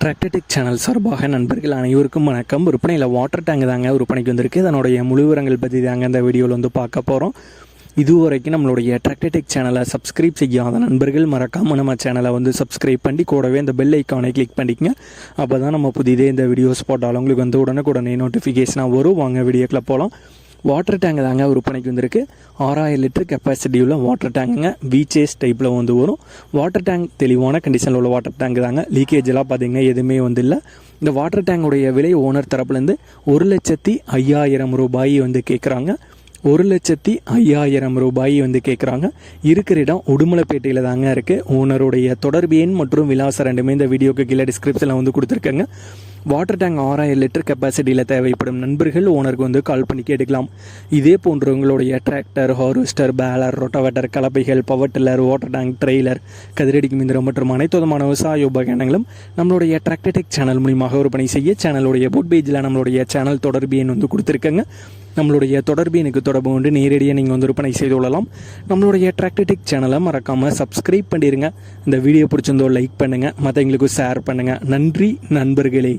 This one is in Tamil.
டிராக்டர்டெக் சேனல் சார்பாக நண்பர்கள் அனைவருக்கும் வணக்கம். விற்பனையில் வாட்டர் டேங்க் தாங்க விற்பனைக்கு வந்திருக்கு. அதனுடைய முழு விவரங்கள் பற்றி தாங்க இந்த வீடியோவில் வந்து பார்க்க போகிறோம். இதுவரைக்கும் நம்மளுடைய டிராக்டர்டெக் சேனலை சப்ஸ்கிரைப் செய்யாத நண்பர்கள் மறக்காமல் நம்ம சேனலை வந்து சப்ஸ்கிரைப் பண்ணி கூடவே இந்த பெல் ஐக்கானை கிளிக் பண்ணிக்கங்க. அப்போ தான் நம்ம புதிதே இந்த வீடியோஸ் போட்டாலும் உங்களுக்கு வந்து உடனே நோட்டிஃபிகேஷனாக வரும். வாங்க வீடியோக்குள்ள போகலாம். வாட்டர் டேங்க் தாங்க விற்பனைக்கு வந்திருக்கு. 6000 லிட்டர் கெப்பாசிட்டி உள்ள வாட்டர் டேங்குங்க. விச்சேஸ் டைப்பில் வந்து வரும். வாட்டர் டேங்க் தெளிவான கண்டிஷனில் உள்ள வாட்டர் டேங்க் தாங்க. லீக்கேஜ் எல்லாம் பார்த்தீங்கன்னா எதுவுமே வந்து இல்லை. இந்த வாட்டர் டேங்குடைய விலை ஓனர் தரப்புலேருந்து 1,05,000 ரூபாய் வந்து கேட்குறாங்க. 1,05,000 ரூபாய் வந்து கேட்குறாங்க. இருக்கிற இடம் உடுமலைப்பேட்டையில் தாங்க இருக்குது. ஓனருடைய தொடர்பு எண் மற்றும் விலாசம் ரெண்டுமே இந்த வீடியோக்கு கீழே டிஸ்கிரிப்ஷனில் வந்து கொடுத்துருக்கேங்க. வாட்டர் டேங்க் 6000 லிட்டர் கெப்பாசிட்டியில் தேவைப்படும் நண்பர்கள் ஓனருக்கு வந்து கால் பண்ணி கேட்டுக்கலாம். இதே போன்ற உங்களுடைய டிராக்டர், ஹார்வெஸ்டர், பேலர், ரொட்டவேட்டர், கலப்பைகள், power tiller, water tank, trailer, கதிரடிக்கும் இயந்திரம் மற்றும் அனைத்து விதமான விவசாய உபகரணங்களும் நம்மளுடைய டிராக்டர்டெக் சேனல் மூலியமாக விற்பனை செய்ய சேனலுடைய போட் பேஜில் நம்மளுடைய சேனல் தொடர்பு எண் வந்து கொடுத்துருக்கேங்க. நம்மளுடைய தொடர்பு எனக்கு தொடர்பு கொண்டு நேரடியாக நீங்கள் வந்து விற்பனை செய்து கொள்ளலாம். நம்மளுடைய டிராக்டர்டெக் சேனலை மறக்காமல் சப்ஸ்கிரைப் பண்ணிடுங்க. இந்த வீடியோ பிடிச்சிருந்தோ லைக் பண்ணுங்கள், மற்றவங்களுக்கு ஷேர் பண்ணுங்கள். நன்றி நண்பர்களே.